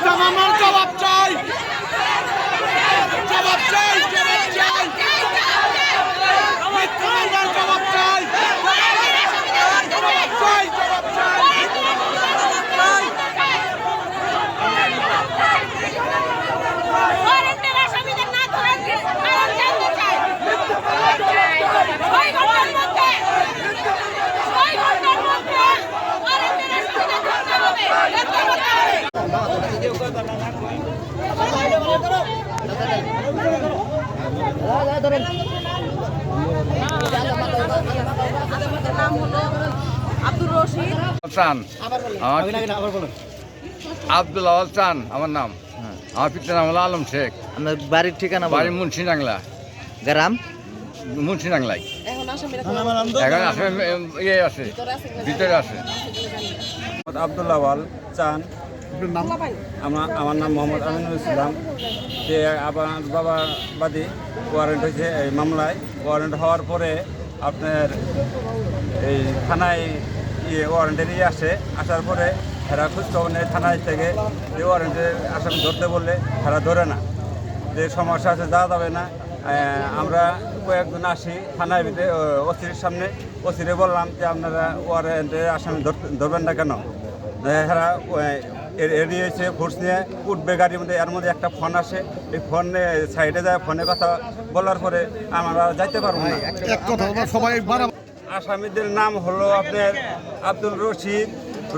মিথ্যা মামলার জবাব চাই, জবাব চাই, জবাব চাই, মিথ্যা মামলার জবাব চাই, জবাব চাই, জবাব চাই। নাম হলো আব্দুর রশিদ চান, আব্দুল আওয়াল চান আমার নাম। আমার পিতার নাম হলো আলম শেখ। আপনার বাড়ির ঠিকানা বাড়ি মুন্সিডাংলা, গ্রাম মুন্সিডাংলায়। এখন আসামিরা এখন আসলে ইয়ে আছে, ভিতরে আছে। আব্দুল আওয়াল চান। আমার নাম মোহাম্মদ আমিনুল ইসলাম। যে আমার বাবা বাদী ওয়ারেন্ট হয়েছে এই মামলায়। ওয়ারেন্ট হওয়ার পরে আপনার এই থানায় ওয়ারেন্টের আসার পরে এরা খোঁজখবর নেয় থানায় থেকে যে ওয়ারেন্টের আসামি ধরতে বললে তারা ধরে না, যে সমস্যা আছে যাওয়া যাবে না। আমরা কয়েকজন আসি থানায় ভিতরে ওসির সামনে, ওসিরে বললাম যে আপনারা ওয়ারেন্টের আসামি ধরবেন না কেন? এরা এড়িয়েছে, ফোর্স নিয়ে উঠবে গাড়ির মধ্যে। এর মধ্যে একটা ফোন আসে, এই ফোনে সাইডে যায়, ফোনে কথা বলার পরে আমরা যাইতে পারবো না। সবাই আসামিদের নাম হলো আপনার আব্দুল রশিদ,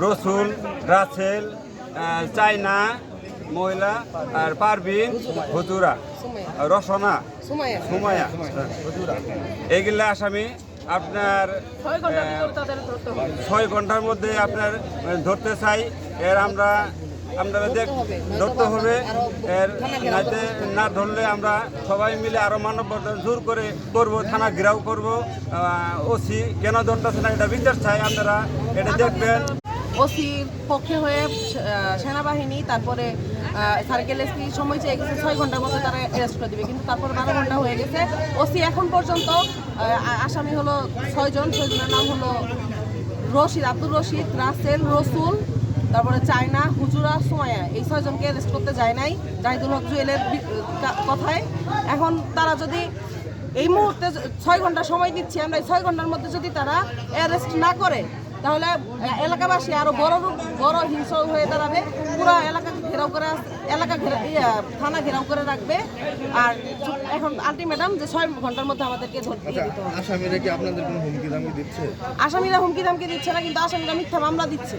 রসুল, রাসেল, চাইনা মহিলা, আর পারভিন, হুজুরা, রসনা, সুমায়া, এইগুলা আসামি আপনার 6 ঘন্টার মধ্যে আপনার ধরতে চাই। এর আপনারা ধরতে হবে। এর না ধরলে আমরা সবাই মিলে আরো মানববন্ধন জোর করে করবো, থানা ঘেরাও করবো। ওসি কেন ধরতেছে না এটা বিচার চাই, আপনারা এটা দেখবেন। ওসির পক্ষে হয়ে সেনাবাহিনী, তারপরে সার্কেল এসপি সময় চেয়ে গেছে 6 ঘন্টার মধ্যে তারা অ্যারেস্ট করে দিবে, কিন্তু তারপরে 12 ঘন্টা হয়ে গেছে। ওসি এখন পর্যন্ত আসামি হলো 6 জন। 6 জনের নাম হলো রশিদ, আব্দুর রশিদ, রাসেল, রসুল, তারপরে চায়না, হুজুরা, সুমায়া। এই 6 জনকে অ্যারেস্ট করতে যায় নাই জাহিদুল হক জুয়েলের কথায়। এখন তারা যদি এই মুহূর্তে 6 ঘন্টা সময় দিচ্ছি আমরা, এই 6 ঘন্টার মধ্যে যদি তারা অ্যারেস্ট না করে তাহলে এলাকাবাসী আরো বড় হিংস্র হয়ে দাঁড়াবে। পুরো এলাকা ঘেরাও করে, থানা ঘেরাও করে রাখবে। আর এখন আলটিমেটাম যে 6 ঘন্টার মধ্যে আমাদেরকে ধরতে দিতে হবে। আসামিরা কি আপনাদের কোনো হুমকি ধামকি দিচ্ছে? আসামিরা হুমকি ধামকি দিচ্ছে না, কিন্তু আসামিরা মিথ্যা মামলা দিচ্ছে।